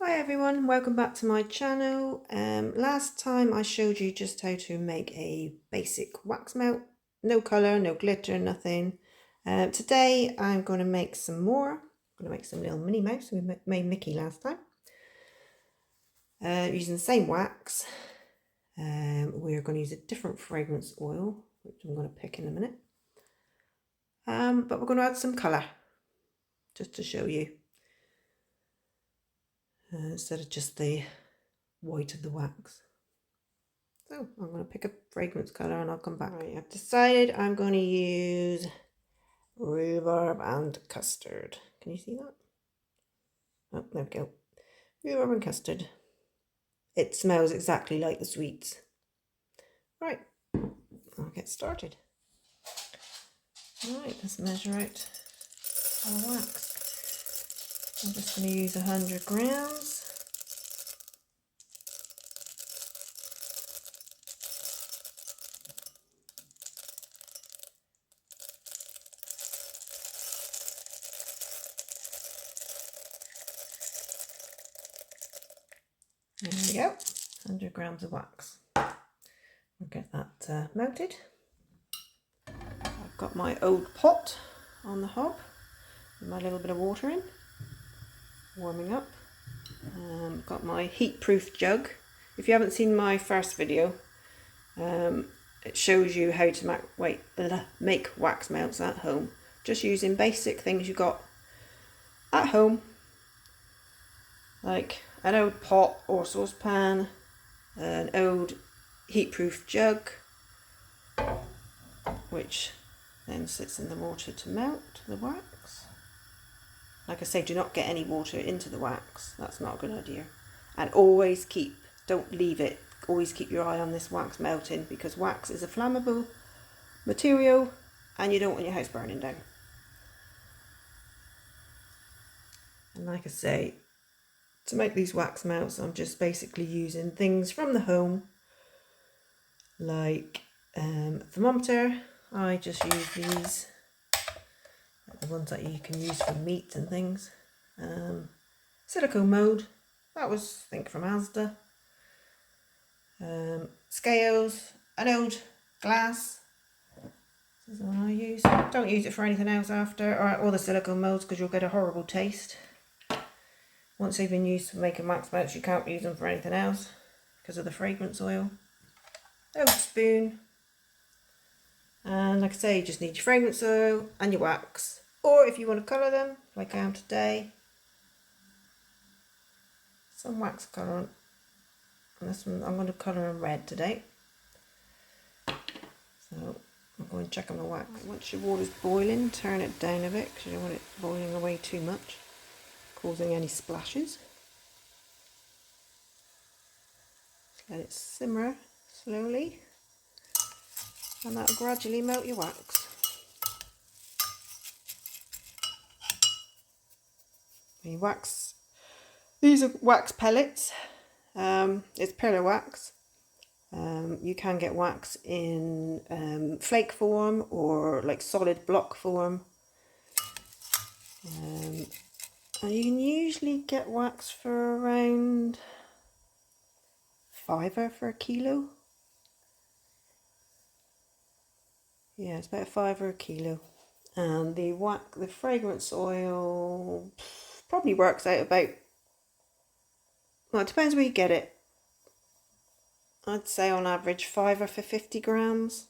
Hi everyone, welcome back to my channel. Last time I showed you just how to make a basic wax melt. No colour, no glitter, nothing. Today I'm going to make some more. I'm going to make some little Minnie Mouse. We made Mickey last time. Using the same wax. We're going to use a different fragrance oil, which I'm going to pick in a minute. But we're going to add some colour, just to show you. Instead of just the white of the wax. So I'm going to pick a fragrance colour and I'll come back. Right, I've decided I'm going to use rhubarb and custard. Can you see that? Oh, there we go. Rhubarb and custard. It smells exactly like the sweets. Right, I'll get started. Right, let's measure out our wax. I'm just going to use 100 grams. There we go, 100 grams of wax. I'll get that melted. I've got my old pot on the hob with my little bit of water in, warming up. Got my heat-proof jug. If you haven't seen my first video, it shows you how to make wax melts at home, just using basic things you got at home, like an old pot or saucepan, an old heat-proof jug, which then sits in the water to melt the wax. Like I say, do not get any water into the wax. That's not a good idea. And always don't leave it. Always keep your eye on this wax melting, because wax is a flammable material and you don't want your house burning down. And like I say, to make these wax melts, I'm just basically using things from the home, like thermometer. I just use these, the ones that you can use for meat and things. Silicone mould, that was, I think, from Asda. Scales, an old glass. This is the one I use. Don't use it for anything else after, or the silicone moulds, because you'll get a horrible taste. Once they've been used for making wax melts, you can't use them for anything else because of the fragrance oil. Old spoon. And like I say, you just need your fragrance oil and your wax. Or if you want to colour them, like I am today, some wax colour. And this one, I'm going to colour in red today. So I'm going to check on the wax. Once your water's boiling, turn it down a bit because you don't want it boiling away too much, causing any splashes. Let it simmer slowly, and that'll gradually melt your wax. The wax, these are wax pellets. It's pillar wax. You can get wax in flake form or like solid block form. And you can usually get wax for around £5 for a kilo. Yeah, it's about £5 a kilo. And the fragrance oil probably works out about, well, it depends where you get it. I'd say on average £5 for 50 grams.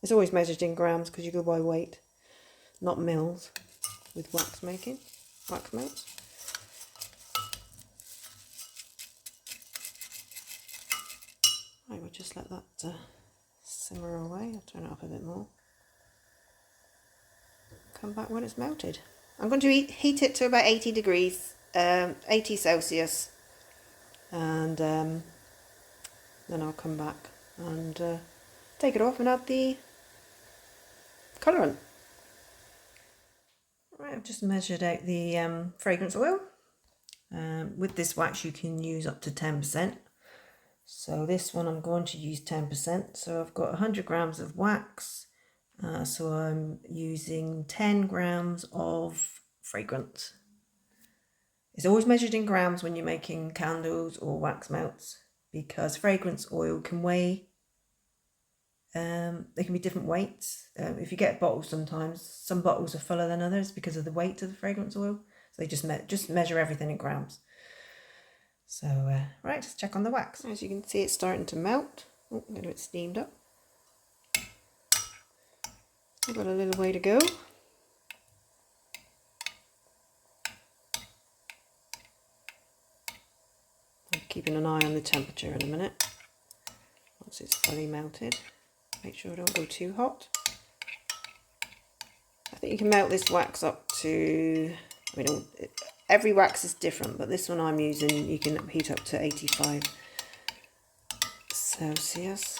It's always measured in grams because you go by weight, not mils, with wax melts. I would just let that simmer away. I'll turn it up a bit more. Come back when it's melted. I'm going to heat it to about 80 degrees, 80 Celsius, and then I'll come back and take it off and add the colourant. Right, I've just measured out the fragrance oil. With this wax you can use up to 10%. So this one I'm going to use 10%. So I've got 100 grams of wax. So I'm using 10 grams of fragrance. It's always measured in grams when you're making candles or wax melts, because fragrance oil can weigh, they can be different weights. If you get bottles, sometimes some bottles are fuller than others because of the weight of the fragrance oil. So they just measure everything in grams. So right, let's check on the wax. As you can see, it's starting to melt. Oh, a little bit steamed up. I've got a little way to go. I'm keeping an eye on the temperature in a minute. Once it's fully melted, make sure it don't go too hot. I think you can melt this wax up to, every wax is different, but this one I'm using, you can heat up to 85 Celsius.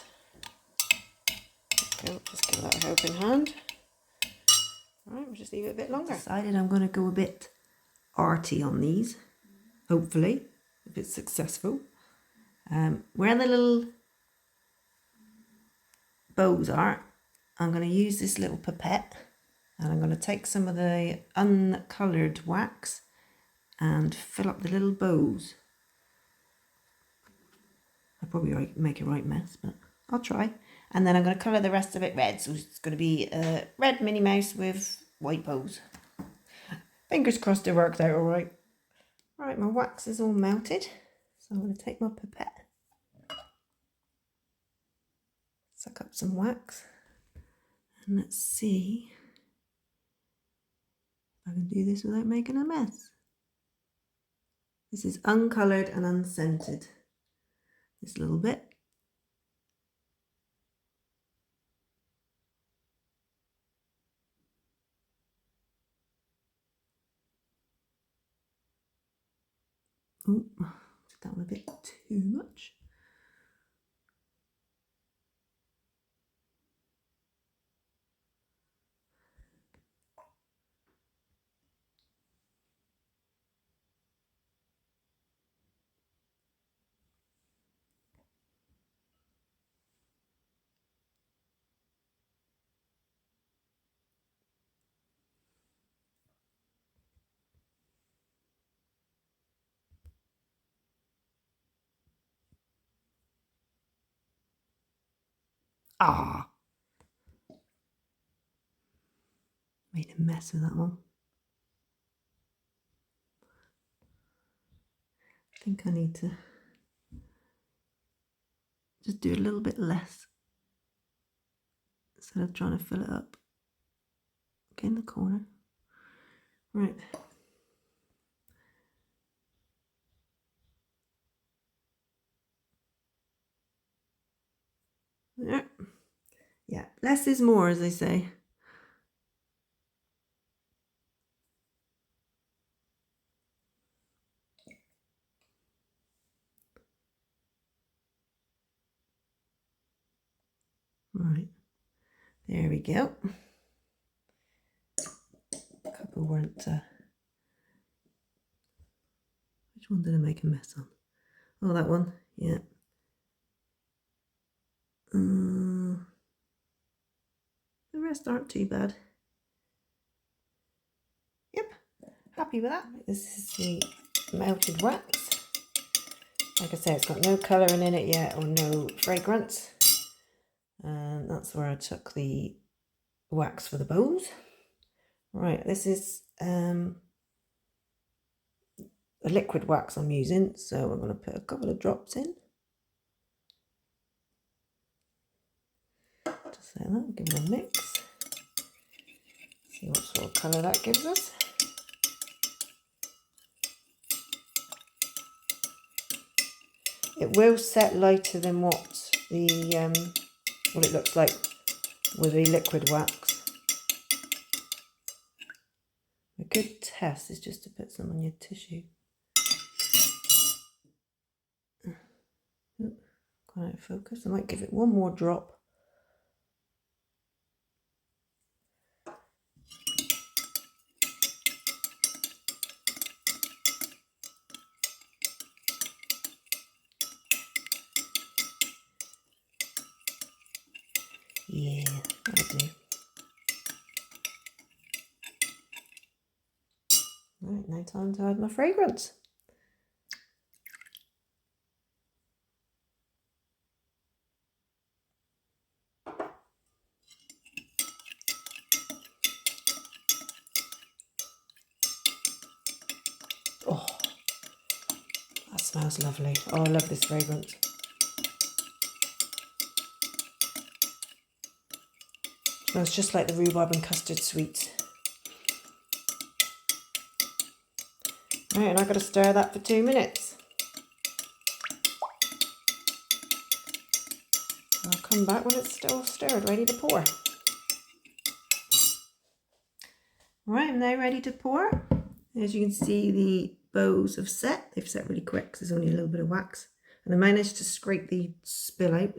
Okay, just give that a helping hand. Right, we'll just leave it a bit longer. Decided I'm going to go a bit arty on these, hopefully, if it's successful. Where the little bows are, I'm going to use this little pipette, and I'm going to take some of the uncoloured wax and fill up the little bows. I'll probably make a right mess, but I'll try. And then I'm going to colour the rest of it red, so it's going to be a red Minnie Mouse with white bows. Fingers crossed it worked out all right. Right, my wax is all melted, so I'm going to take my pipette, suck up some wax, and let's see if I can do this without making a mess. This is uncoloured and unscented, this little bit. Oh, did that one a bit too much. Ah, made a mess of that one. I think I need to just do a little bit less instead of trying to fill it up. Okay, in the corner. Right. Yeah, less is more, as they say. Right, there we go. A couple weren't. Which one did I make a mess on? Oh, that one. Yeah. The rest aren't too bad. Yep, happy with that. This is the melted wax. Like I say, it's got no colouring in it yet or no fragrance. And that's where I took the wax for the bows. Right, this is a liquid wax I'm using, so I'm going to put a couple of drops in. Just like that, give it a mix. See what sort of colour that gives us. It will set lighter than what it looks like with the liquid wax. A good test is just to put some on your tissue. Gone out of focus. I might give it one more drop. Yeah, that'll do. Right, now time to add my fragrance. Oh, that smells lovely. Oh, I love this fragrance. Smells just like the rhubarb and custard sweets. Right, and I've got to stir that for 2 minutes. I'll come back when it's still stirred, ready to pour. Right, I'm now ready to pour. As you can see, the bows have set. They've set really quick because there's only a little bit of wax. And I managed to scrape the spill out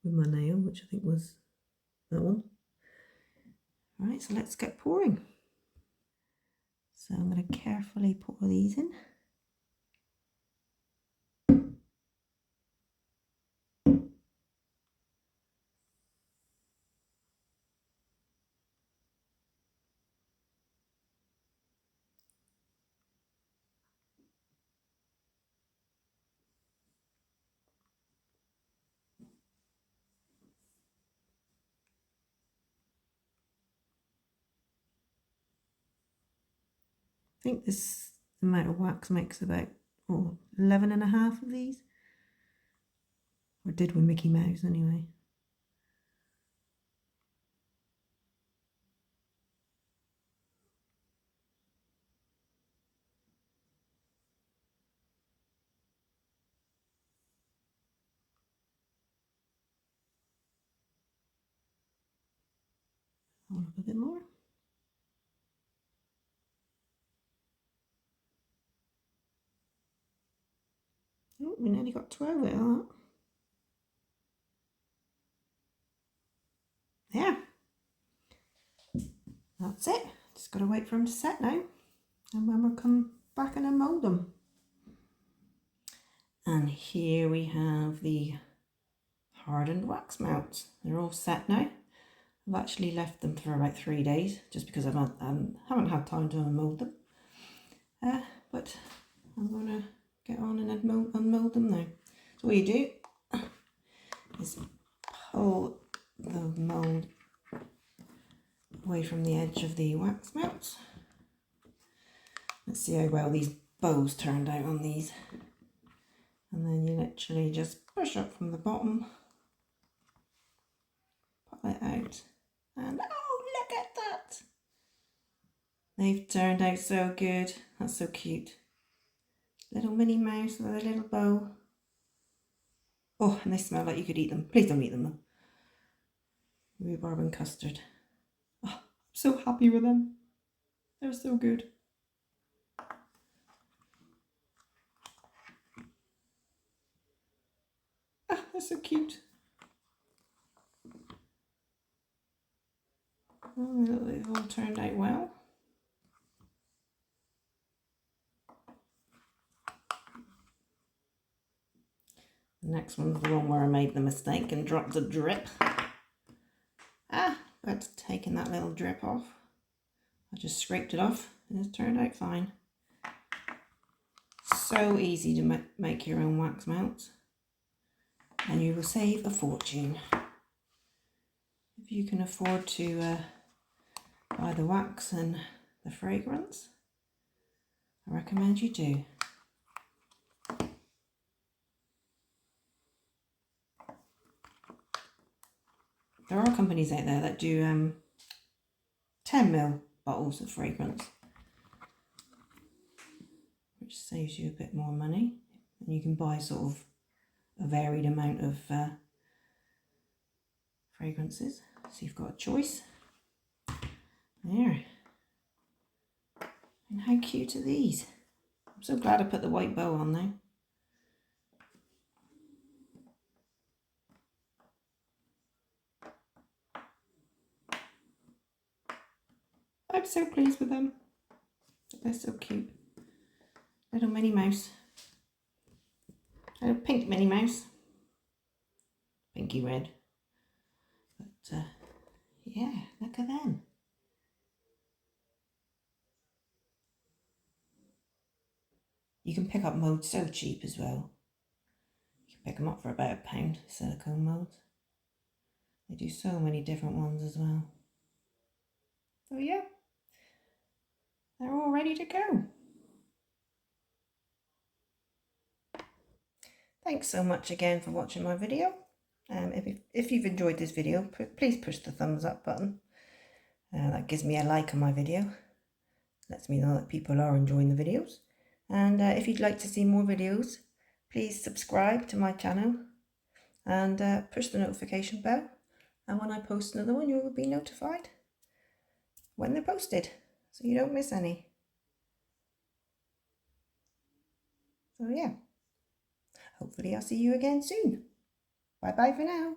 with my nail, which I think was that one. Right, so let's get pouring. So I'm going to carefully pour these in. I think this amount of wax makes about 11 and a half of these. Or did with Mickey Mouse anyway. A little bit more. Oh, we nearly got 12 out of that. There. That's it. Just got to wait for them to set now. And then we'll come back and unmold them. And here we have the hardened wax melts. They're all set now. I've actually left them for about 3 days just because I haven't had time to unmold them. But I'm going to get on and unmold them now. So what you do is pull the mould away from the edge of the wax melts. Let's see how well these bows turned out on these. And then you literally just push up from the bottom, pull it out, and oh, look at that! They've turned out so good. That's so cute. Little Minnie Mouse with a little bow. Oh, and they smell like you could eat them. Please don't eat them though. Rhubarb and custard. Oh, I'm so happy with them. They're so good. Ah, they're so cute. Oh, they've all turned out well. The next one's the one where I made the mistake and dropped a drip. But taking that little drip off, I just scraped it off and it's turned out fine. So easy to make your own wax melts, and you will save a fortune. If you can afford to buy the wax and the fragrance, I recommend you do. There are companies out there that do 10ml bottles of fragrance, which saves you a bit more money, and you can buy sort of a varied amount of fragrances, so you've got a choice. There. And how cute are these? I'm so glad I put the white bow on now. I'm so pleased with them. They're so cute. Little Minnie Mouse. Little pink Minnie Mouse. Pinky red. But yeah, look at them. You can pick up molds so cheap as well. You can pick them up for about £1, silicone molds. They do so many different ones as well. So yeah, they're all ready to go. Thanks so much again for watching my video. If you've enjoyed this video, please push the thumbs up button. That gives me a like on my video. Lets me know that people are enjoying the videos. And if you'd like to see more videos, please subscribe to my channel and push the notification bell. And when I post another one, you will be notified when they're posted, so you don't miss any. So yeah, hopefully I'll see you again soon. Bye bye for now.